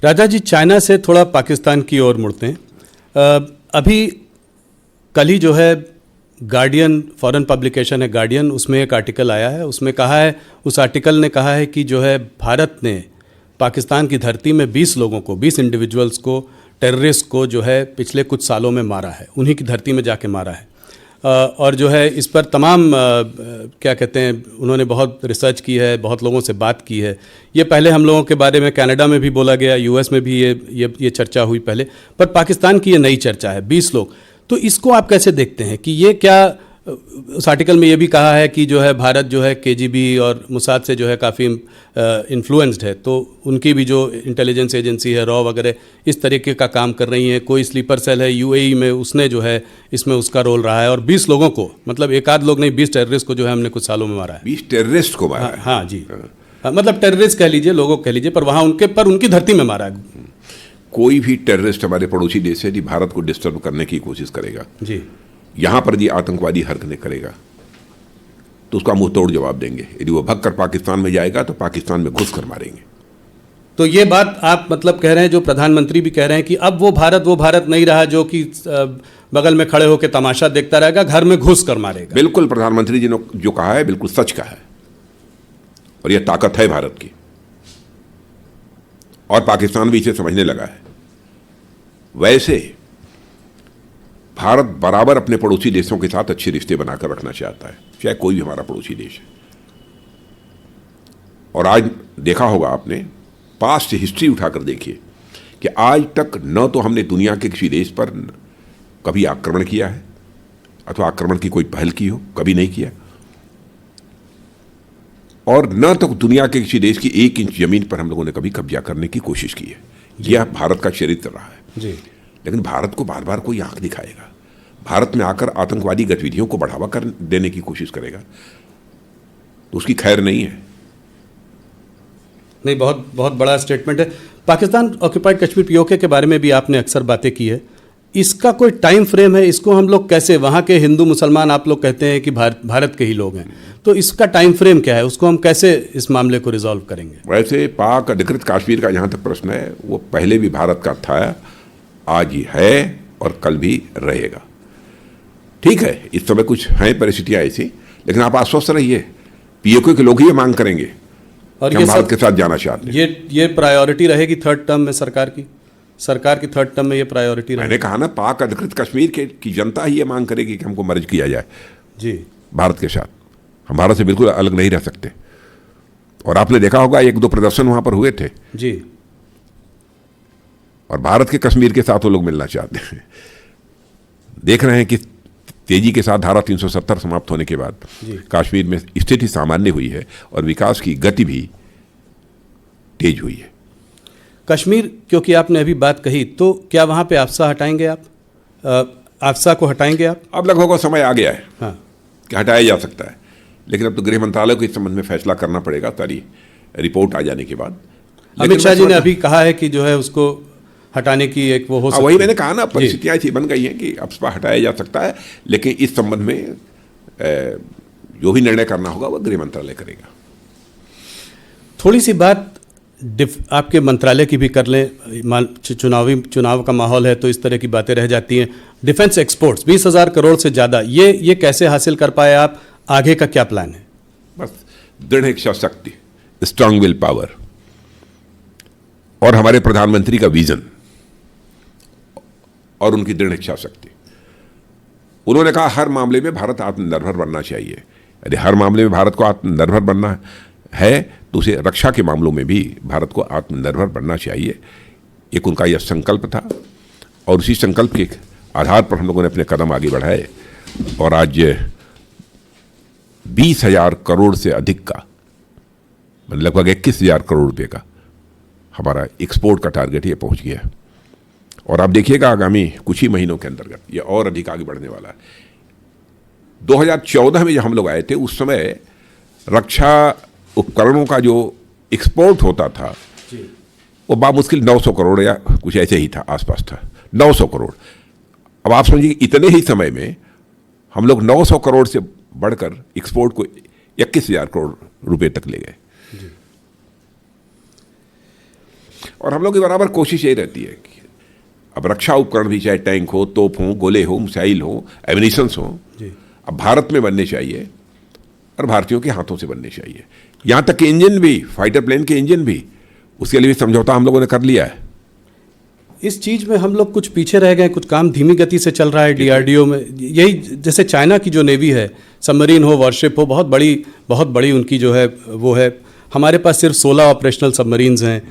राजा जी, China से थोड़ा पाकिस्तान की ओर मुड़ते हैं। अभी कल ही जो है गार्डियन, फॉरेन पब्लिकेशन है गार्डियन, उसमें एक आर्टिकल आया है। उसमें कहा है, उस आर्टिकल ने कहा है कि जो है भारत ने पाकिस्तान की धरती में 20 लोगों को, 20 इंडिविजुअल्स को, टेररिस्ट को जो है पिछले कुछ सालों में मारा है, उन्हीं की धरती में जाके मारा है। और जो है इस पर तमाम क्या कहते हैं, उन्होंने बहुत रिसर्च की है, बहुत लोगों से बात की है। ये पहले हम लोगों के बारे में कनाडा में भी बोला गया, यूएस में भी ये चर्चा हुई पहले, पर पाकिस्तान की ये नई चर्चा है, 20 लोग। तो इसको आप कैसे देखते हैं कि ये क्या, उस आर्टिकल में ये भी कहा है कि जो है भारत जो है केजीबी और मोसाद से जो है काफ़ी इन्फ्लुएंस्ड है, तो उनकी भी जो इंटेलिजेंस एजेंसी है, रॉ वगैरह, इस तरीके का काम कर रही हैं। कोई स्लीपर सेल है यूएई में, उसने जो है इसमें उसका रोल रहा है। और 20 लोगों को, मतलब एक आध लोग नहीं, 20 टेररिस्ट को जो है हमने कुछ सालों में मारा है। 20 टेररिस्ट को मारा है? हाँ जी, मतलब टेररिस्ट कह लीजिए, लोगों कह लीजिए, पर वहाँ उनकी धरती में मारा है। कोई भी टेररिस्ट हमारे पड़ोसी देश से यदि भारत को डिस्टर्ब करने की कोशिश करेगा जी, यहां पर यदि आतंकवादी हरकतें करेगा तो उसका मुंह तोड़ जवाब देंगे। यदि वो भगकर पाकिस्तान में जाएगा तो पाकिस्तान में घुस कर मारेंगे। तो ये बात आप मतलब कह रहे हैं, जो प्रधानमंत्री भी कह रहे हैं कि अब वो भारत नहीं रहा जो कि बगल में खड़े होकर तमाशा देखता रहेगा, घर में घुस कर मारेगा। बिल्कुल, प्रधानमंत्री जी ने जो कहा है बिल्कुल सच कहा है, और यह ताकत है भारत की, और पाकिस्तान भी इसे समझने लगा है। वैसे भारत बराबर अपने पड़ोसी देशों के साथ अच्छे रिश्ते बनाकर रखना चाहता है, चाहे कोई भी हमारा पड़ोसी देश है। और आज देखा होगा आपने, पास्ट हिस्ट्री उठाकर देखिए कि आज तक न तो हमने दुनिया के किसी देश पर कभी आक्रमण किया है, अथवा आक्रमण की कोई पहल की हो, कभी नहीं किया, और न तो दुनिया के किसी देश की 1 इंच जमीन पर हम लोगों ने कभी कब्जा करने की कोशिश की है। यह भारत का चरित्र रहा है जी। लेकिन भारत को बार बार कोई आंख दिखाएगा, भारत में आकर आतंकवादी गतिविधियों को बढ़ावा कर देने की कोशिश करेगा, तो उसकी खैर नहीं है। नहीं, बहुत बहुत बड़ा स्टेटमेंट है। पाकिस्तान ऑक्यूपाइड कश्मीर पीओके के बारे में भी आपने अक्सर बातें की है। इसका कोई टाइम फ्रेम है? इसको हम लोग कैसे, वहाँ के हिंदू मुसलमान आप लोग कहते हैं कि भारत के ही लोग हैं, तो इसका टाइम फ्रेम क्या है? उसको हम कैसे इस मामले को रिजॉल्व करेंगे? वैसे पाक अधिकृत कश्मीर का जहाँ तक प्रश्न है, वो पहले भी भारत का था, आज ही है और कल भी रहेगा। ठीक है, इस समय कुछ हैं परिस्थितियाँ ऐसी, लेकिन आप आश्वस्त रहिए, पीओके के लोग ही ये मांग करेंगे और ये भारत के साथ जाना चाहते हैं। ये प्रायोरिटी रहेगी थर्ड टर्म में सरकार की थर्ड टर्म में ये प्रायोरिटी रहेगी। मैंने कहा ना, पाक अधिकृत कश्मीर की जनता ही ये मांग करेगी कि हमको मर्ज किया जाए जी भारत के साथ। हम भारत से बिल्कुल अलग नहीं रह सकते। और आपने देखा होगा 1-2 प्रदर्शन वहां पर हुए थे जी, और भारत के कश्मीर के साथ वो लोग मिलना चाहते हैं। देख रहे हैं कि तेजी के साथ धारा 370 समाप्त होने के बाद कश्मीर में स्थिति सामान्य हुई है और विकास की गति भी तेज हुई है। कश्मीर, क्योंकि आपने अभी बात कही, तो क्या वहाँ पे आफ्सा हटाएंगे आप? आफ्सा को हटाएंगे आप? अब लगभग वो समय आ गया है हाँ, कि हटाया जा सकता है, लेकिन अब तो गृह मंत्रालय को इस संबंध में फैसला करना पड़ेगा सारी रिपोर्ट आ जाने के बाद। अमित शाह जी ने अभी कहा है कि जो है उसको हटाने की एक वो हो सकती है। वही मैंने कहा ना, परिस्थितियाँ ऐसी बन गई हैं कि आफ्सा हटाया जा सकता है, लेकिन इस संबंध में जो भी निर्णय करना होगा वो गृह मंत्रालय करेगा। थोड़ी सी बात आपके मंत्रालय की भी कर लें। चुनाव का माहौल है तो इस तरह की बातें रह जाती हैं। डिफेंस एक्सपोर्ट्स 20,000 करोड़ से ज़्यादा, ये कैसे हासिल कर पाए आप? आगे का क्या प्लान है? बस दृढ़ इच्छा शक्ति, स्ट्रांग विल पावर, और हमारे प्रधानमंत्री का विजन और उनकी दृढ़ इच्छा शक्ति। उन्होंने कहा हर मामले में भारत आत्मनिर्भर बनना चाहिए। यदि हर मामले में भारत को आत्मनिर्भर बनना है तो उसे रक्षा के मामलों में भी भारत को आत्मनिर्भर बनना चाहिए। एक उनका यह संकल्प था, और उसी संकल्प के आधार पर हम लोगों ने अपने कदम आगे बढ़ाए, और आज 20,000 करोड़ से अधिक का, लगभग 21,000 करोड़ रुपए का हमारा एक्सपोर्ट का टारगेट ये पहुंच गया। और आप देखिएगा आगामी कुछ ही महीनों के अंतर्गत ये और अधिक आगे बढ़ने वाला है। 2014 में जब हम लोग आए थे, उस समय रक्षा उपकरणों का जो एक्सपोर्ट होता था वो बामुश्किल 900 करोड़ या कुछ ऐसे ही था, आसपास था 900 करोड़। अब आप समझिए इतने ही समय में हम लोग 900 करोड़ से बढ़कर एक्सपोर्ट को 21,000 करोड़ रुपए तक ले गए। और हम लोग की बराबर कोशिश यही रहती है कि अब रक्षा उपकरण भी, चाहे टैंक हो, तोप हो, गोले हो, मिसाइल हो, एमिनिशंस हो, अब भारत में बनने चाहिए और भारतीयों के हाथों से बनने चाहिए। यहाँ तक कि इंजन भी, फाइटर प्लेन के इंजन भी, उसके लिए भी समझौता हम लोगों ने कर लिया है। इस चीज़ में हम लोग कुछ पीछे रह गए, कुछ काम धीमी गति से चल रहा है डीआरडीओ में। यही जैसे चाइना की जो नेवी है, सबमरीन हो, वॉरशिप हो, बहुत बड़ी उनकी जो है वो है। हमारे पास सिर्फ 16 ऑपरेशनल सबमरीन्स हैं।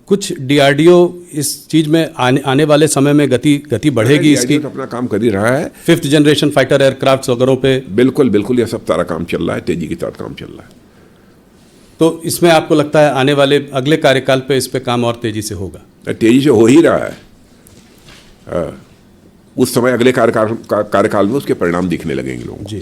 कुछ डीआरडीओ इस चीज़ में आने वाले समय में गति बढ़ेगी इसकी। तो अपना काम कर ही रहा है, 5th जनरेशन फाइटर एयरक्राफ्ट वगैरह पे। बिल्कुल ये सब सारा काम चल रहा है, तेजी के साथ काम चल रहा है। तो इसमें आपको लगता है आने वाले अगले कार्यकाल पे इस पे काम और तेजी से होगा? तेजी से हो ही रहा है। उस समय अगले कार्यकाल में उसके परिणाम दिखने लगेंगे लोगों को। जी।